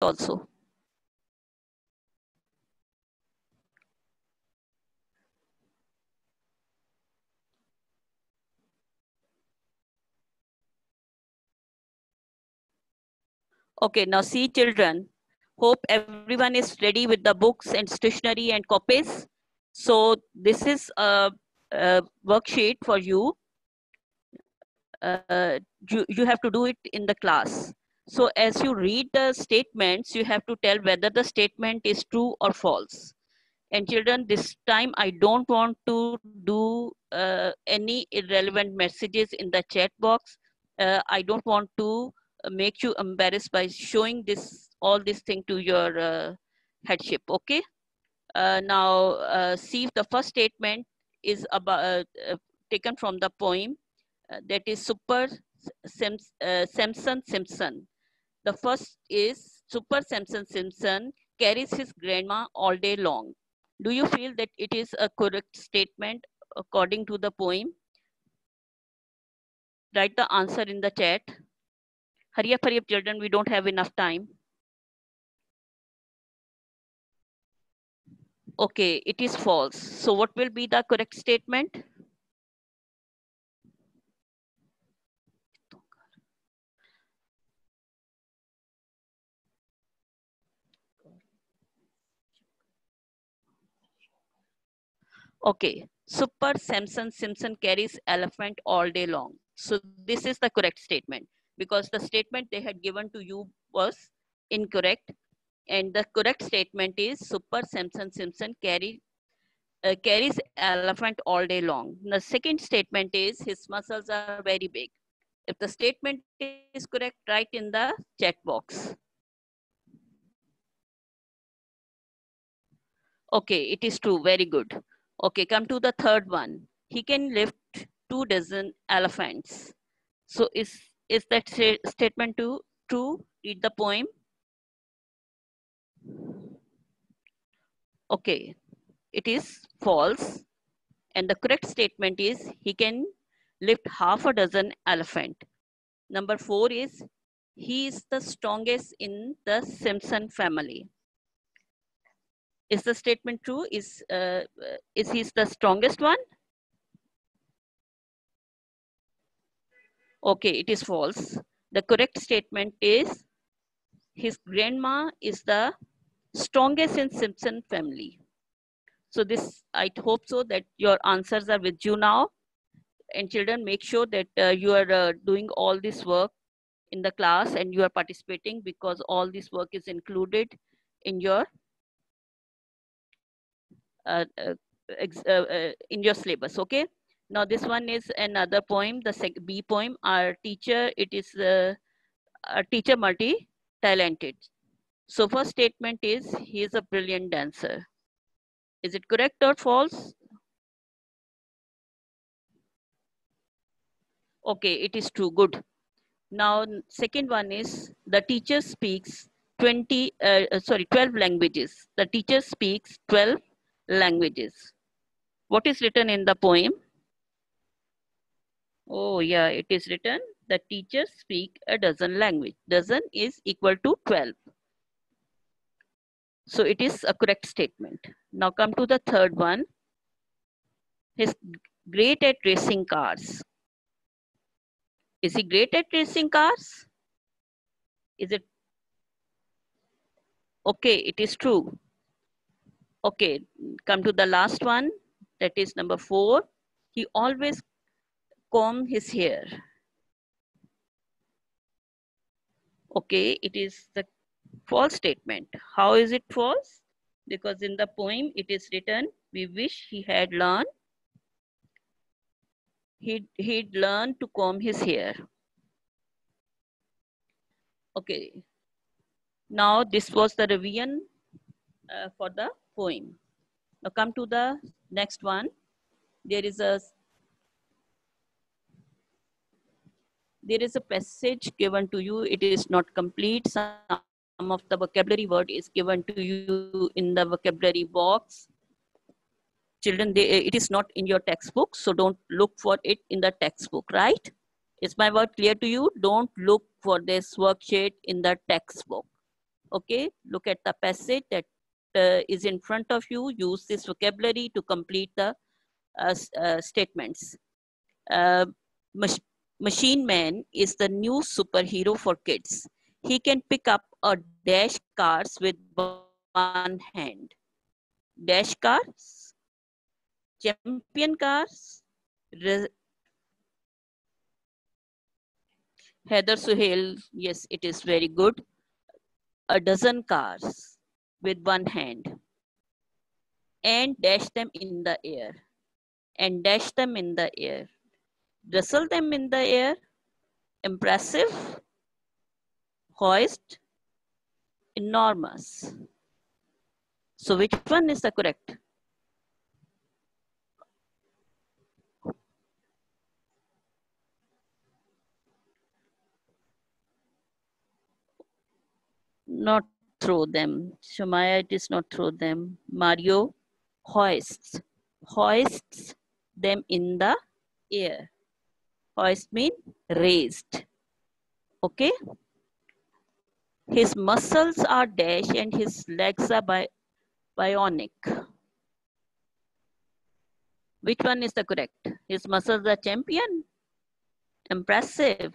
also. Okay, now see children. Hope everyone is ready with the books and stationery and copies. So this is a worksheet for you. You have to do it in the class. So as you read the statements, you have to tell whether the statement is true or false. And children, this time I don't want to do any irrelevant messages in the chat box. I don't want to make you embarrassed by showing this all this thing to your headship. Okay. Now see if the first statement is about taken from the poem that is Super Samson Simpson. The first is Super Samson Simpson carries his grandma all day long. Do you feel that it is a correct statement according to the poem? Write the answer in the chat. Hurry up, children. We don't have enough time. Okay, it is false. So what will be the correct statement? Okay, Super Samson Simpson carries elephant all day long. So this is the correct statement because the statement they had given to you was incorrect. And the correct statement is Super Samson Simpson carries elephant all day long. The second statement is his muscles are very big. If the statement is correct, write in the chat box. Okay, it is true. Very good. Okay, come to the third one. He can lift 2 dozen elephants. So is that statement true? Read the poem. Okay, it is false. And the correct statement is he can lift half a dozen elephant. Number 4 is he is the strongest in the Simpson family. Is the statement true? Is he the strongest one? Okay, it is false. The correct statement is his grandma is the strongest in Simpson family. So this, I hope so that your answers are with you now. And children, make sure that you are doing all this work in the class and you are participating because all this work is included in your uh, uh, in your syllabus. Okay. Now this one is another poem, the B poem. Our teacher, it is a teacher multi-talented. So first statement is he is a brilliant dancer. Is it correct or false? Okay, it is true. Good. Now second one is the teacher speaks 12 languages. The teacher speaks 12 languages. What is written in the poem? Oh yeah, it is written the teachers speak a dozen language. Dozen is equal to 12. So it is a correct statement. Now come to the third one. He's great at racing cars. Is he great at racing cars? Is it? Okay, it is true. Okay, come to the last one. That is number 4. He always comb his hair. Okay, it is the false statement. How is it false? Because in the poem it is written, we wish he had learned, he'd learned to comb his hair. Okay, now this was the revision for the poem. Now come to the next one. There is a passage given to you. It is not complete. Some of the vocabulary word is given to you in the vocabulary box. Children, it is not in your textbook, so don't look for it in the textbook, right? Is my word clear to you? Don't look for this worksheet in the textbook. Okay, look at the passage that is in front of you. Use this vocabulary to complete the statements. Uh, mach- Machine Man is the new superhero for kids. He can pick up a dash cars with one hand. Dash cars, champion cars, Heather Suhail, yes, it is very good. A dozen cars with one hand and dash them in the air and dash them in the air. Wrestle them in the air. Impressive, hoist, enormous. So which one is the correct? Not throw them. Shamaya, it is not throw them. Mario hoists. Hoists them in the air. Hoist mean raised. Okay. His muscles are dash and his legs are bionic. Which one is the correct? His muscles are champion, impressive,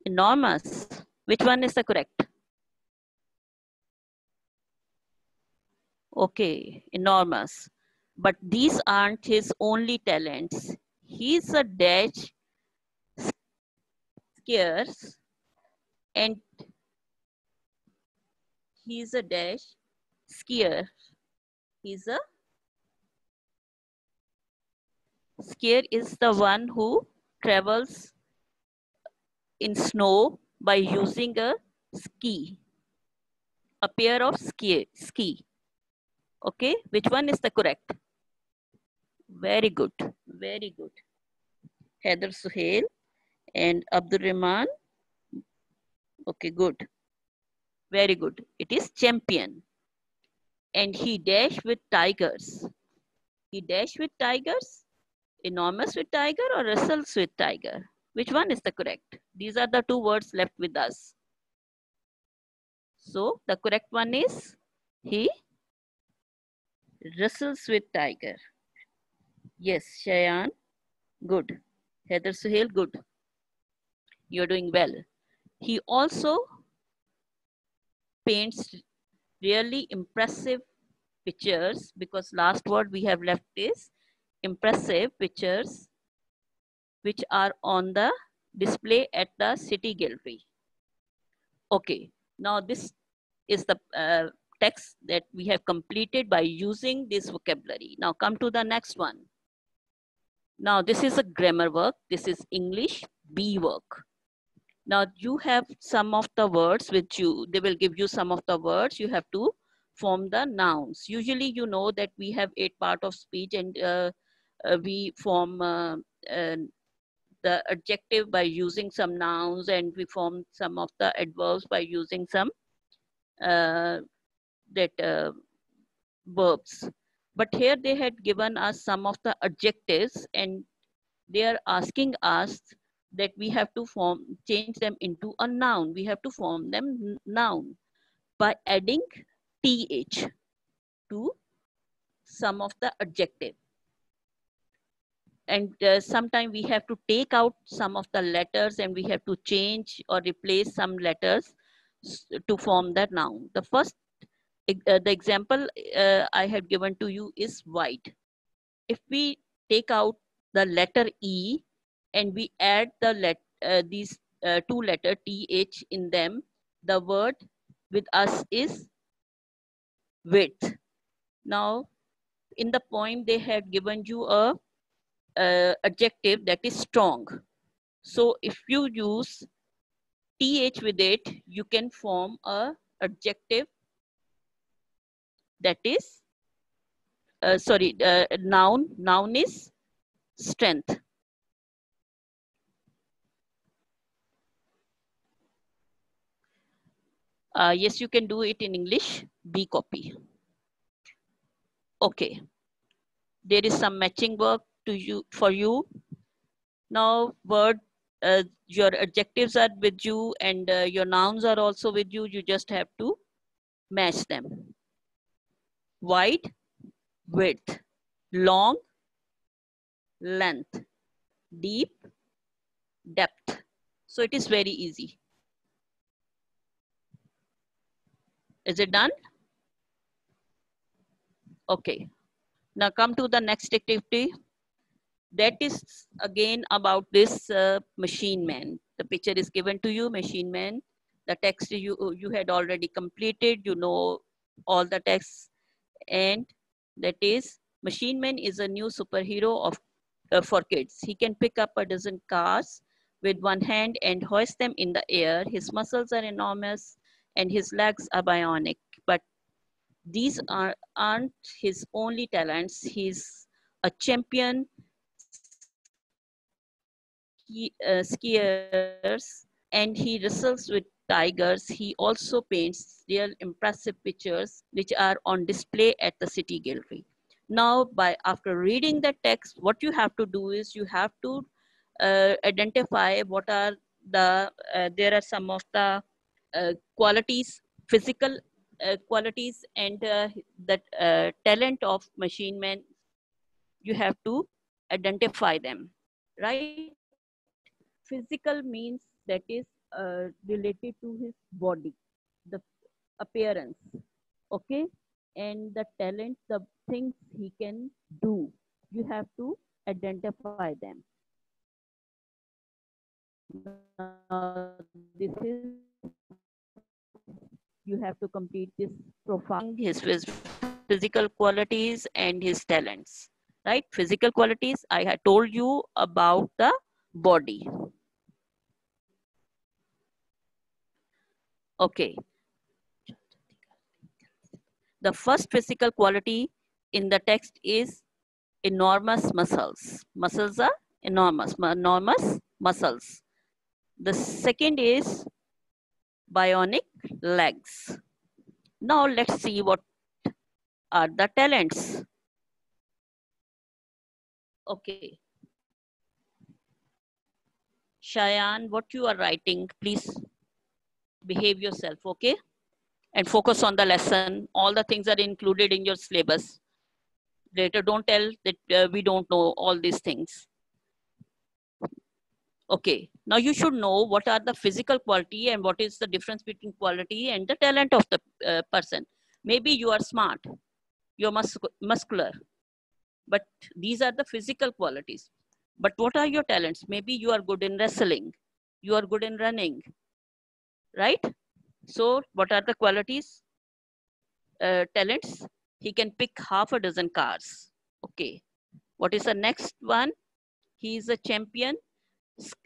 enormous. Which one is the correct? Okay, enormous. But these aren't his only talents. He's a dash scarce and he's a dash skier. He's a skier is the one who travels in snow by using a ski, a pair of ski. Okay, which one is the correct? Very good, very good. Heather Suhail and Abdul Rahman. Okay, good, very good. It is champion. And he dashed with tigers. He dashed with tigers, enormous with tiger, or wrestles with tiger. Which one is the correct? These are the two words left with us. So the correct one is he wrestles with tiger. Yes, Shayan, good. Heather Suhail, good. You're doing well. He also paints really impressive pictures, because last word we have left is impressive pictures, which are on the display at the city gallery. Okay, now this is the text that we have completed by using this vocabulary. Now come to the next one. Now this is a grammar work. This is English B work. Now you have some of the words which they will give you some of the words. You have to form the nouns. Usually you know that we have 8 parts of speech, and we form the adjective by using some nouns, and we form some of the adverbs by using some uh, that verbs. But here they had given us some of the adjectives, and they are asking us that we have to change them into a noun. We have to form them noun by adding th to some of the adjective. And sometimes we have to take out some of the letters, and we have to change or replace some letters to form that noun. The first, the example I have given to you is white. If we take out the letter E and we add these 2 letter th in them, the word with us is width. Now, in the poem, they had given you a adjective that is strong. So if you use th with it, you can form a adjective that is noun. Noun is strength. Yes, you can do it in English. B copy. Okay. There is some matching work to you for you. Now, word your adjectives are with you and your nouns are also with you. You just have to match them. Wide, width, long, length, deep, depth. So it is very easy. Is it done? Okay. Now come to the next activity. That is again about this machine man. The picture is given to you, machine man. The text you had already completed. You know all the text, and that is machine man is a new superhero of for kids. He can pick up a dozen cars with one hand and hoist them in the air. His muscles are enormous and his legs are bionic. But these aren't his only talents. He's a champion skiers and he wrestles with tigers. He also paints real impressive pictures which are on display at the city gallery. Now, after reading the text, what you have to do is you have to identify what are there are some of the qualities, physical qualities, and the talent of machine man. You have to identify them, right? Physical means that is related to his body, the appearance, okay? And the talent, the things he can do, you have to identify them. This is, you have to complete this profile, his physical qualities and his talents, right? Physical qualities, I had told you about the body. Okay. The first physical quality in the text is enormous muscles. Muscles are enormous muscles. The second is bionic legs. Now let's see what are the talents. Okay. Cheyenne, what you are writing, please behave yourself, okay? And focus on the lesson. All the things are included in your syllabus. Later, don't tell that we don't know all these things. Okay, now you should know what are the physical quality and what is the difference between quality and the talent of the person. Maybe you are smart, you're muscular, but these are the physical qualities. But what are your talents? Maybe you are good in wrestling, you are good in running, right? So what are the qualities? Talents, he can pick half a dozen cars. Okay, what is the next one? He is a champion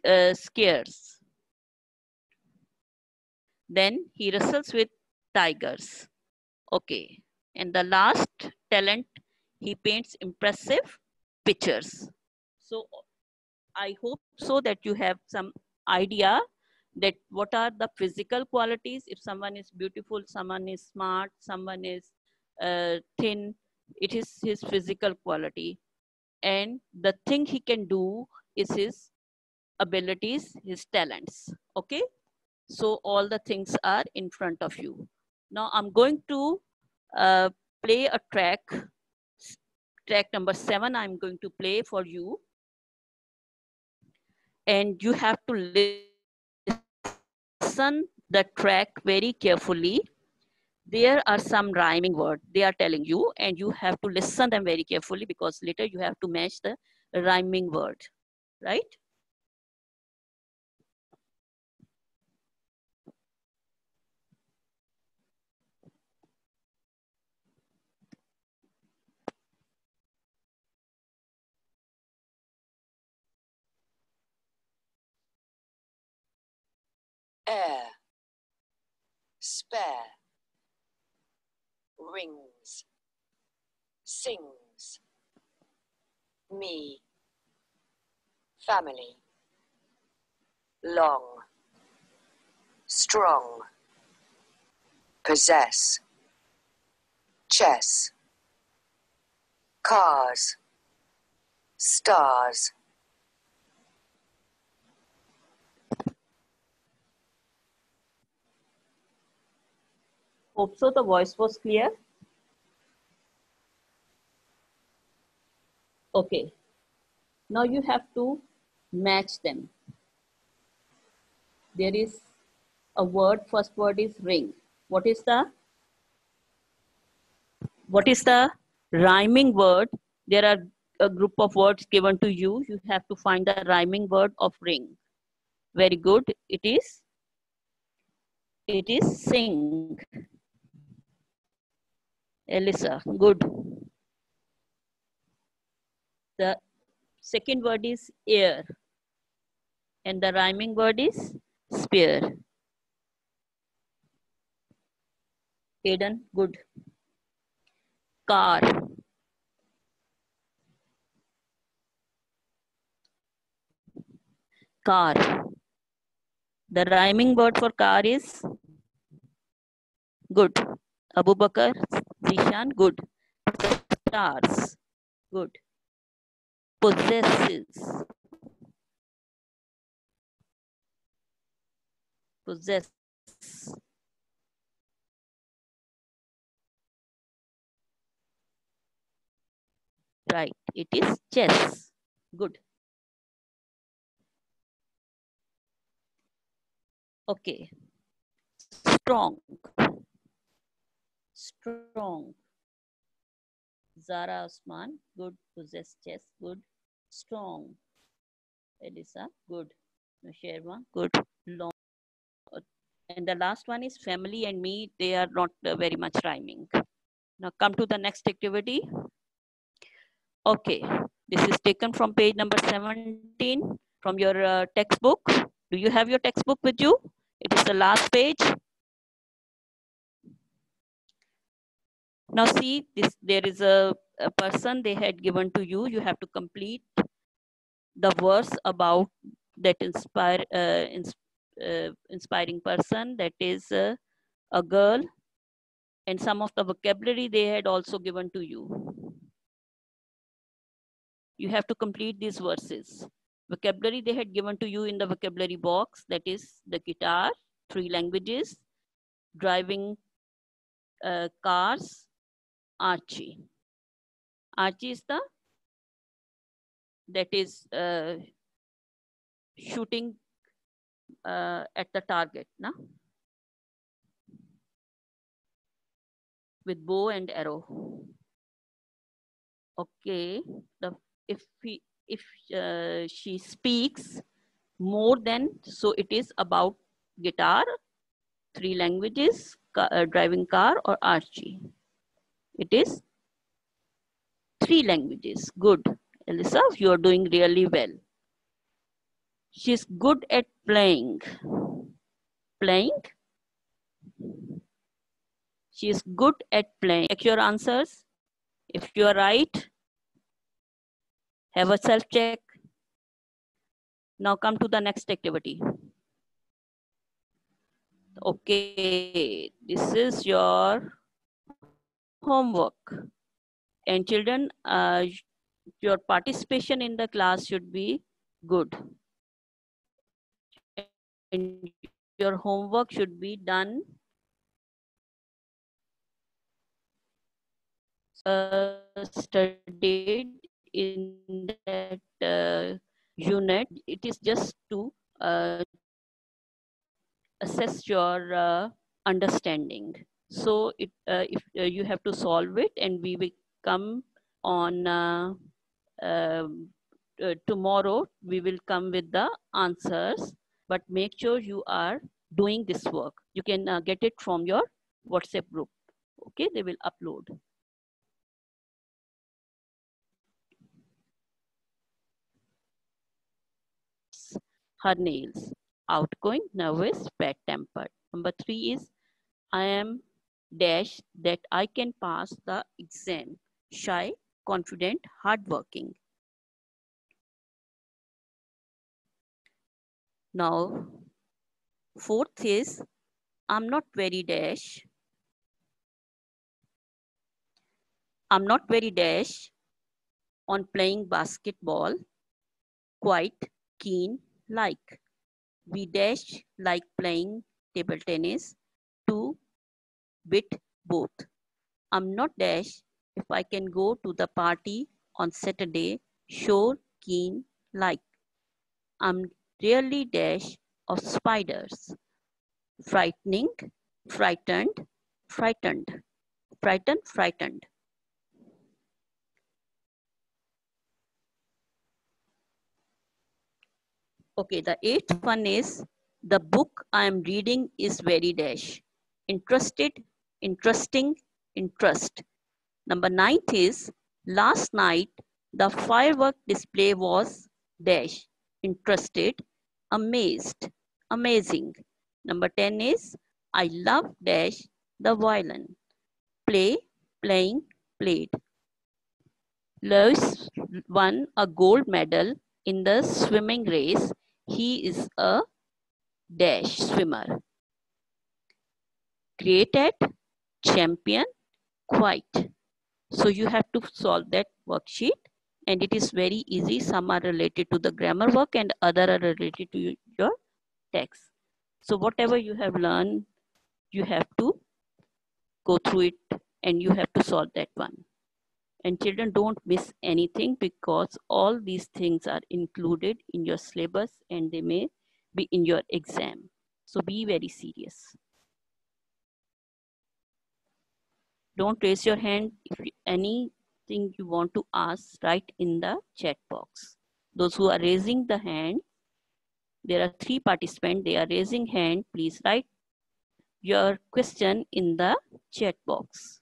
skiers. Then he wrestles with tigers. Okay. And the last talent, he paints impressive pictures. So I hope so that you have some idea that what are the physical qualities. If someone is beautiful, someone is smart, someone is thin, it is his physical quality. And the thing he can do is his abilities, his talents. Okay. So all the things are in front of you. Now I'm going to uh, play a track number 7 I'm going to play for you, and you have to listen the track very carefully. There are some rhyming words they are telling you, and you have to listen them very carefully because later you have to match the rhyming word, right? Air, spare, rings, sings, me, family, long, strong, possess, chess, cars, stars, Hope so the voice was clear. Okay. Now you have to match them. There is a word, first word is ring. What is the rhyming word? There are a group of words given to you. You have to find the rhyming word of ring. Very good. It is sing. Elisa, good. The second word is air. And the rhyming word is spear. Aiden, good. Car. Car. The rhyming word for car is good. Abu Bakar, Zishan, good. Stars, good. Possesses. Possess. Right. It is chess. Good. Okay. Strong. Strong. Zara Osman, good. Possess chess, good. Strong. Elisa, good. Sherma, good. Long. And the last one is family and me. They are not very much rhyming. Now come to the next activity. Okay. This is taken from page number 17 from your textbook. Do you have your textbook with you? It is the last page. Now see, there is a person they had given to you. You have to complete the verse about that inspiring person, that is a girl, and some of the vocabulary they had also given to you. You have to complete these verses. Vocabulary they had given to you in the vocabulary box, that is the guitar, 3 languages, driving cars, Archie. Archie is that is shooting at the target, na? With bow and arrow. Okay, if she speaks more than, so it is about guitar, 3 languages, driving car, or Archie. It is 3 languages. Good, Elisa, you are doing really well. She's good at playing. Playing. She is good at playing. Check your answers. If you are right, have a self-check. Now come to the next activity. Okay, this is your homework. And children, your participation in the class should be good. And your homework should be done studied in that unit. It is just to assess your understanding. So if you have to solve it, and we will come on tomorrow, we will come with the answers, but make sure you are doing this work. You can get it from your WhatsApp group. Okay, they will upload. Her nails, outgoing, nervous, bad-tempered. Number 3 is, I am dash that I can pass the exam. Shy, confident, hardworking. Now, 4th is, I'm not very dash. I'm not very dash on playing basketball. Quite keen, like. We dash like playing table tennis. 2, with both. I'm not dash if I can go to the party on Saturday, sure keen like. I'm really dash of spiders. Frightening, frightened, frightened, frightened, frightened. Okay, the eighth one is the book I am reading is very dash. Interested, interesting, interest. Number ninth is last night the firework display was dash. Interested, amazed, amazing. Number 10 is I love dash the violin. Play, playing, played. Lewis won a gold medal in the swimming race. He is a dash swimmer. Great at, champion, quite. So you have to solve that worksheet and it is very easy. Some are related to the grammar work and other are related to your text. So whatever you have learned, you have to go through it and you have to solve that one. And children, don't miss anything because all these things are included in your syllabus and they may be in your exam. So be very serious. Don't raise your hand. If anything you want to ask, write in the chat box. Those who are raising the hand, there are 3 participants. They are raising hand. Please write your question in the chat box.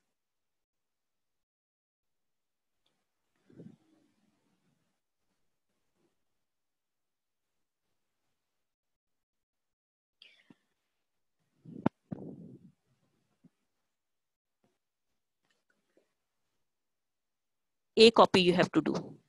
A copy you have to do.